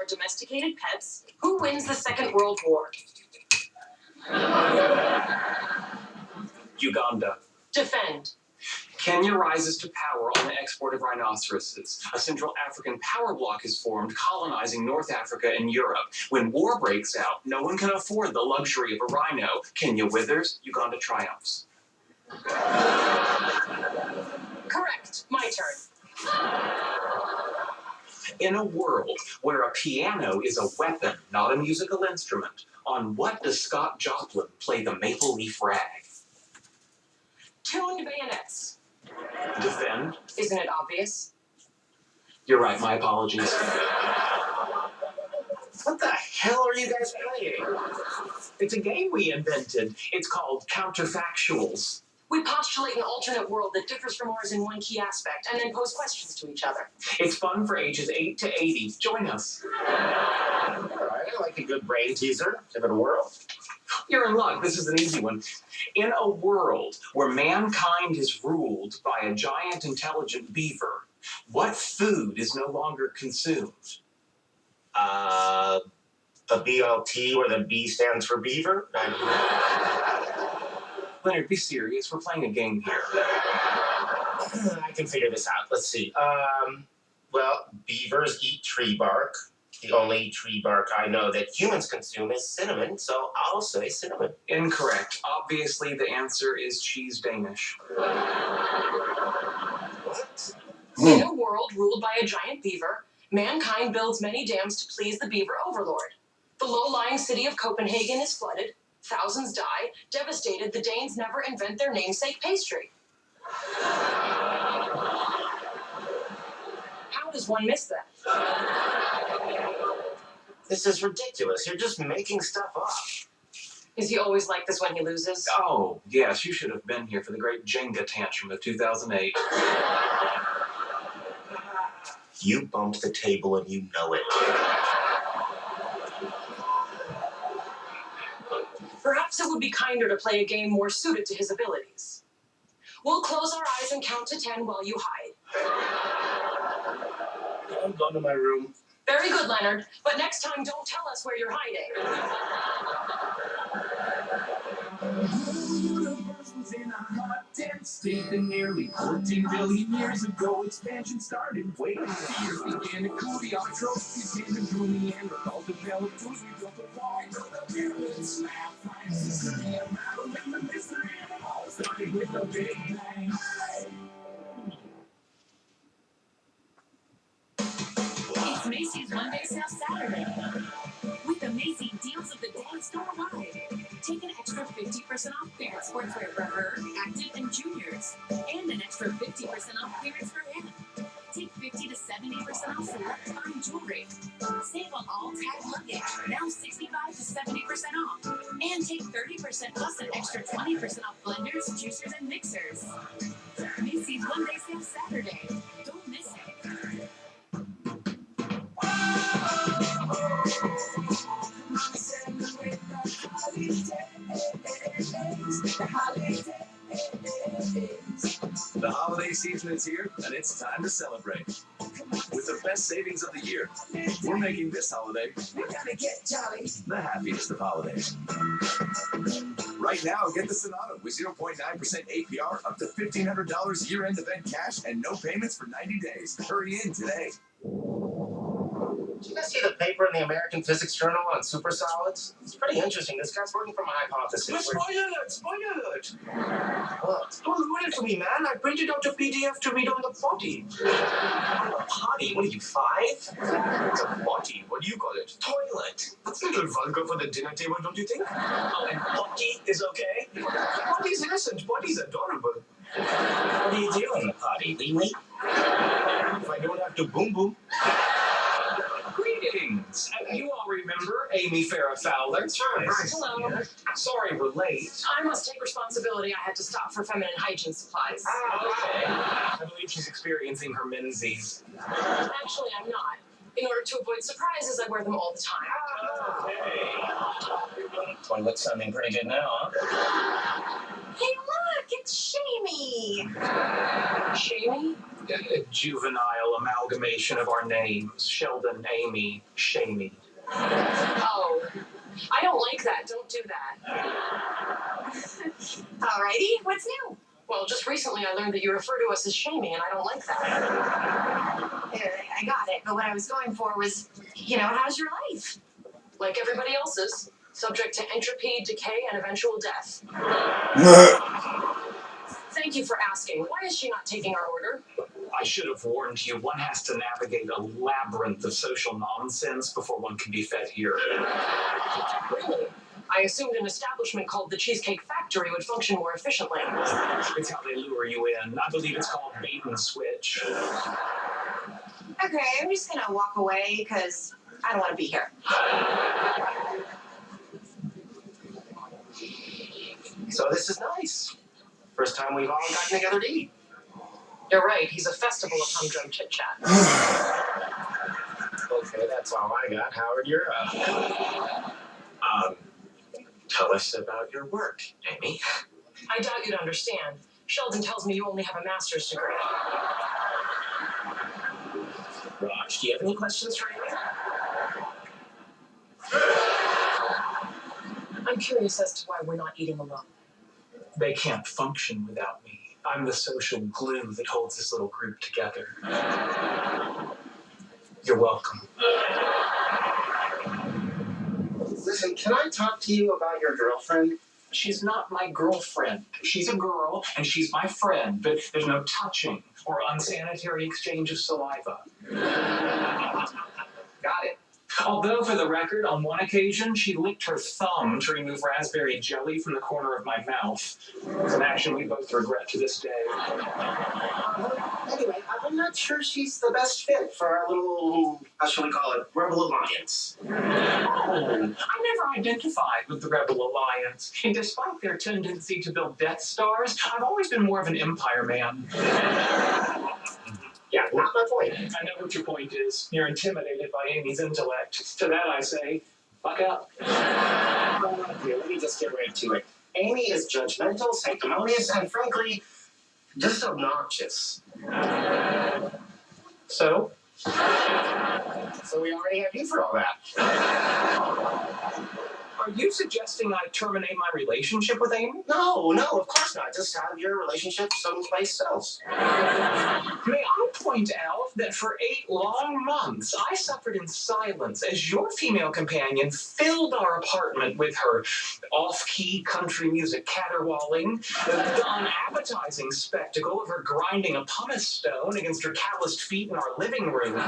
domesticated pets, who wins the Second World War? Uganda. Defend. Kenya rises to power on the export of rhinoceroses. A Central African power bloc is formed, colonizing North Africa and Europe. When war breaks out, no one can afford the luxury of a rhino. Kenya withers, Uganda triumphs. Correct. My turn. In a world where a piano is a weapon, not a musical instrument, on what does Scott Joplin play the maple leaf rag? Tuned bayonets. Defend. Isn't it obvious? You're right, my apologies. What the hell are you guys playing? It's a game we invented. It's called Counterfactuals. We postulate an alternate world that differs from ours in one key aspect, and then pose questions to each other. It's fun for ages 8 to 80. Join us. All right, I like a good brain teaser. Give it a whirl. You're in luck. This is an easy one. In a world where mankind is ruled by a giant intelligent beaver, what food is no longer consumed? A BLT where the B stands for beaver? Leonard, be serious. We're playing a game here. I can figure this out. Let's see. Well, beavers eat tree bark. The only tree bark I know that humans consume is cinnamon, so I'll say cinnamon. Incorrect. Obviously, the answer is cheese Danish. What? In a world ruled by a giant beaver, mankind builds many dams to please the beaver overlord. The low-lying city of Copenhagen is flooded. Thousands die. Devastated, the Danes never invent their namesake pastry. How does one miss that? This is ridiculous. You're just making stuff up. Is he always like this when he loses? Oh, yes, you should have been here for the great Jenga tantrum of 2008. You bumped the table and you know it. Perhaps it would be kinder to play a game more suited to his abilities. We'll close our eyes and count to 10 while you hide. I'm going to my room. Very good, Leonard. But next time, don't tell us where you're hiding. The universe was in a hot, dense state that nearly 14 billion years ago expansion started. Wait, the years began to cool, the autotrophs became to grew Neanderthals developed tools, we built a wall, we built the pyramids, math, science, history, and battle, and the mystery, and it all started with a big bang. It's Macy's Monday Sale Saturday. With the Macy's Deals of the Day store-wide. Take an extra 50% off clearance sportswear for her, active, and juniors. And an extra 50% off clearance for him. Take 50 to 70% off select fine jewelry. Save on all tag luggage, now 65 to 70% off. And take 30% plus an extra 20% off blenders, juicers, and mixers. Macy's Monday Sale Saturday. Don't miss it. The holiday season is here, and it's time to celebrate. With the best savings of the year, we're making this holiday the happiest of holidays. Right now, get the Sonata with 0.9% APR, up to $1,500 year-end event cash, and no payments for 90 days. Hurry in today. Did you guys see the paper in the American Physics Journal on supersolids? It's pretty interesting. This guy's working from a hypothesis. Spoiler alert! Spoiler alert! What? Don't ruin it for me, man. I printed out a PDF to read on the potty. A potty? What are you, 5? It's a potty. What do you call it? Toilet. That's a little vulgar for the dinner table, don't you think? Oh, and potty is okay? Potty's innocent. Potty's adorable. What do you do in the potty? Wee-wee? If I don't have to boom boom. Greetings. You all remember Amy Farrah Fowler? Sure. Hello. Sorry we're late. I must take responsibility. I had to stop for feminine hygiene supplies. Okay. I believe she's experiencing her menses. Actually, I'm not. In order to avoid surprises, I wear them all the time. Toilet's sounding pretty good now, huh? Hey, look! It's Shamey! Shamey? A juvenile amalgamation of our names. Sheldon, Amy, Shamey. Oh, I don't like that. Don't do that. Alrighty, what's new? Well, just recently I learned that you refer to us as shaming, and I don't like that. I got it, but what I was going for was, how's your life? Like everybody else's, subject to entropy, decay, and eventual death. Thank you for asking. Why is she not taking our order? I should have warned you, one has to navigate a labyrinth of social nonsense before one can be fed here. Really? I assumed an establishment called the Cheesecake Factory would function more efficiently. It's how they lure you in. I believe it's called bait and switch. Okay, I'm just gonna walk away because I don't want to be here. So this is nice. First time we've all gotten together to eat. You're right, he's a festival of humdrum chit-chat. Okay, that's all I got. Howard, you're up. Tell us about your work, Amy. I doubt you'd understand. Sheldon tells me you only have a master's degree. Raj, do you have any questions for Amy? I'm curious as to why we're not eating alone. They can't function without me. I'm the social glue that holds this little group together. You're welcome. Listen, can I talk to you about your girlfriend? She's not my girlfriend. She's a girl, and she's my friend, but there's no touching or unsanitary exchange of saliva. Got it. Although, for the record, on one occasion, she licked her thumb to remove raspberry jelly from the corner of my mouth. It's an action we both regret to this day. Anyway, I'm not sure she's the best fit for our little, how shall we call it, Rebel Alliance. Oh, I never identified with the Rebel Alliance. And despite their tendency to build Death Stars, I've always been more of an Empire man. Yeah, not my point. I know what your point is. You're intimidated by Amy's intellect. To that I say, fuck up. Here, let me just get right to it. Amy is judgmental, sanctimonious, and frankly, just obnoxious. So? So we already have you for all that. Are you suggesting I terminate my relationship with Amy? No, of course not. Just have your relationship someplace else. May I point out that for 8 long months, I suffered in silence as your female companion filled our apartment with her off-key country music caterwauling, the unappetizing spectacle of her grinding a pumice stone against her calloused feet in our living room.